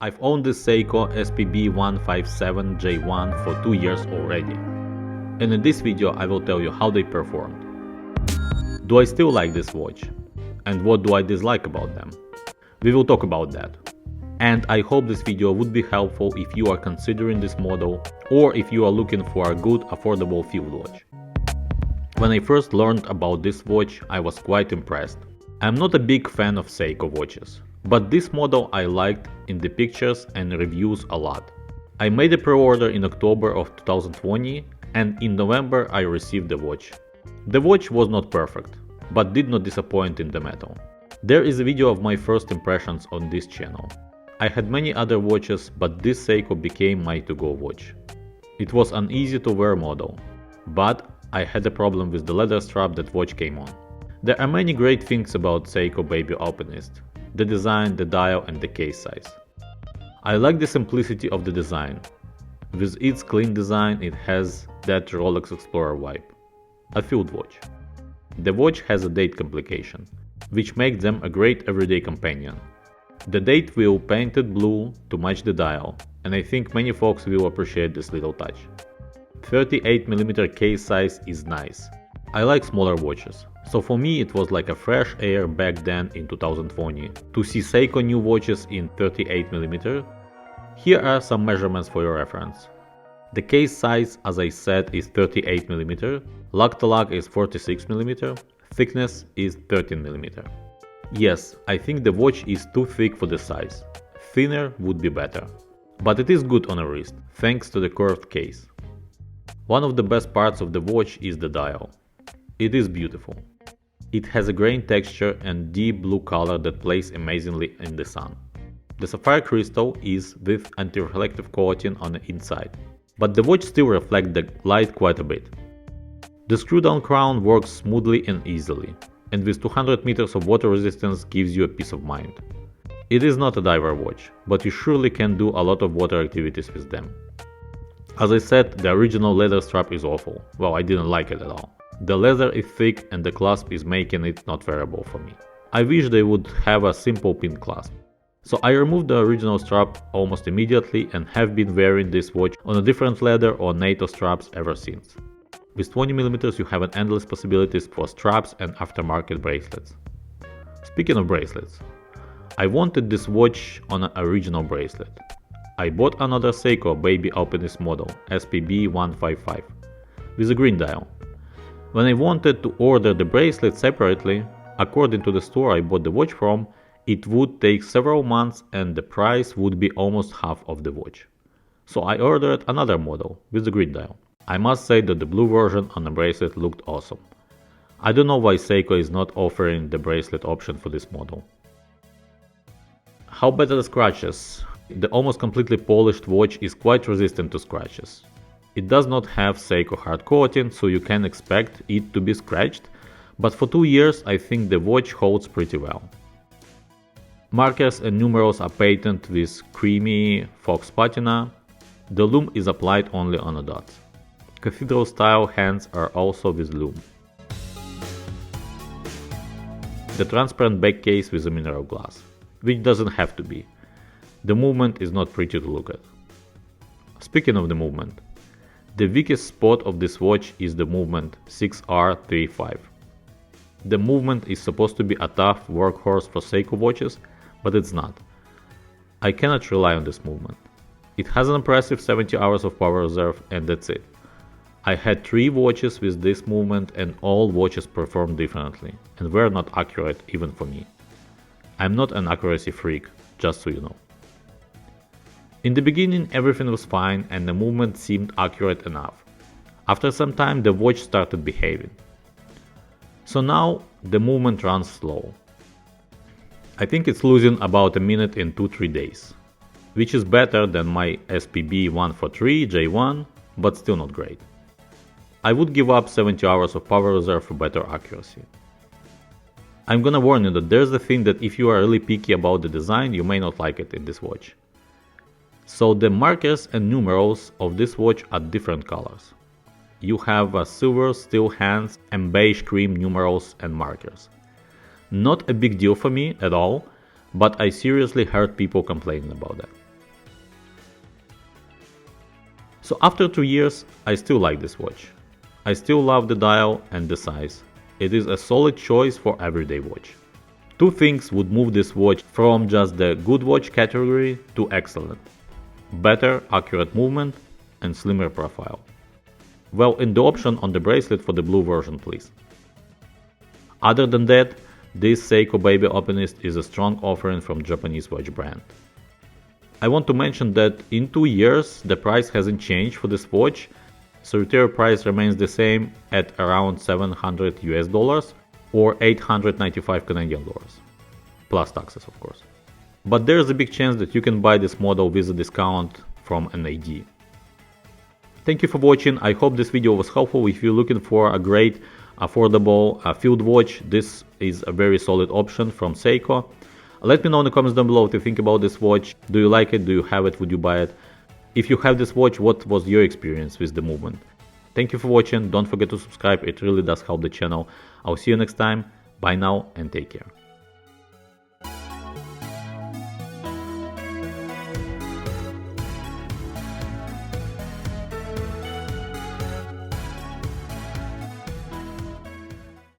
I've owned this Seiko SPB157J1 for 2 years already, and in this video I will tell you how they performed. Do I still like this watch? And what do I dislike about them? We will talk about that. And I hope this video would be helpful if you are considering this model or if you are looking for a good affordable field watch. When I first learned about this watch, I was quite impressed. I'm not a big fan of Seiko watches, but this model I liked in the pictures and reviews a lot. I made a pre-order in October of 2020 and in November I received the watch. The watch was not perfect, but did not disappoint in the metal. There is a video of my first impressions on this channel. I had many other watches, but this Seiko became my to-go watch. It was an easy to wear model, but I had a problem with the leather strap that watch came on. There are many great things about Seiko Baby Alpinist: the design, the dial and the case size. I like the simplicity of the design. With its clean design it has that Rolex Explorer vibe. A field watch. The watch has a date complication, which makes them a great everyday companion. The date wheel painted blue to match the dial, and I think many folks will appreciate this little touch. 38mm case size is nice. I like smaller watches, so for me it was like a fresh air back then in 2020 to see Seiko new watches in 38mm. Here are some measurements for your reference. The case size, as I said, is 38mm, lug to lug is 46mm, thickness is 13mm. Yes, I think the watch is too thick for the size. Thinner would be better. But it is good on a wrist, thanks to the curved case. One of the best parts of the watch is the dial. It is beautiful. It has a grain texture and deep blue color that plays amazingly in the sun. The sapphire crystal is with anti-reflective coating on the inside, but the watch still reflects the light quite a bit. The screw-down crown works smoothly and easily, and with 200 meters of water resistance gives you a peace of mind. It is not a diver watch, but you surely can do a lot of water activities with them. As I said, the original leather strap is awful. Well, I didn't like it at all. The leather is thick and the clasp is making it not wearable for me. I wish they would have a simple pin clasp. So I removed the original strap almost immediately and have been wearing this watch on a different leather or NATO straps ever since. With 20mm you have an endless possibilities for straps and aftermarket bracelets. Speaking of bracelets, I wanted this watch on an original bracelet. I bought another Seiko Baby Alpinist model SPB155 with a green dial. When I wanted to order the bracelet separately, according to the store I bought the watch from, it would take several months and the price would be almost half of the watch. So I ordered another model with the green dial. I must say that the blue version on the bracelet looked awesome. I don't know why Seiko is not offering the bracelet option for this model. How bad are the scratches? The almost completely polished watch is quite resistant to scratches. It does not have Seiko hard coating, so you can expect it to be scratched, but for 2 years I think the watch holds pretty well. Markers and numerals are painted with creamy fox patina. The lume is applied only on the dots. Cathedral style hands are also with lume. The transparent back case with a mineral glass, which doesn't have to be. The movement is not pretty to look at. Speaking of the movement, the weakest spot of this watch is the movement 6R35. The movement is supposed to be a tough workhorse for Seiko watches, but it's not. I cannot rely on this movement. It has an impressive 70 hours of power reserve and that's it. I had 3 watches with this movement and all watches performed differently and were not accurate even for me. I'm not an accuracy freak, just so you know. In the beginning everything was fine and the movement seemed accurate enough. After some time the watch started behaving. So now the movement runs slow. I think it's losing about a minute in 2-3 days, which is better than my SPB143J1, but still not great. I would give up 70 hours of power reserve for better accuracy. I'm gonna warn you that there's a thing that if you are really picky about the design, you may not like it in this watch. So the markers and numerals of this watch are different colors. You have a silver steel hands and beige cream numerals and markers. Not a big deal for me at all, but I seriously heard people complaining about that. So after 2 years, I still like this watch. I still love the dial and the size. It is a solid choice for everyday watch. Two things would move this watch from just the good watch category to excellent. Better accurate movement and slimmer profile. Well, in the option on the bracelet for the blue version, please. Other than that, this Seiko Baby Alpinist is a strong offering from Japanese watch brand. I want to mention that in 2 years the price hasn't changed for this watch, so retail price remains the same at around $700 or 895 Canadian dollars, plus taxes of course. But there is a big chance that you can buy this model with a discount from an AD. Thank you for watching. I hope this video was helpful. If you're looking for a great, affordable field watch, this is a very solid option from Seiko. Let me know in the comments down below what you think about this watch. Do you like it? Do you have it? Would you buy it? If you have this watch, what was your experience with the movement? Thank you for watching. Don't forget to subscribe. It really does help the channel. I'll see you next time. Bye now and take care.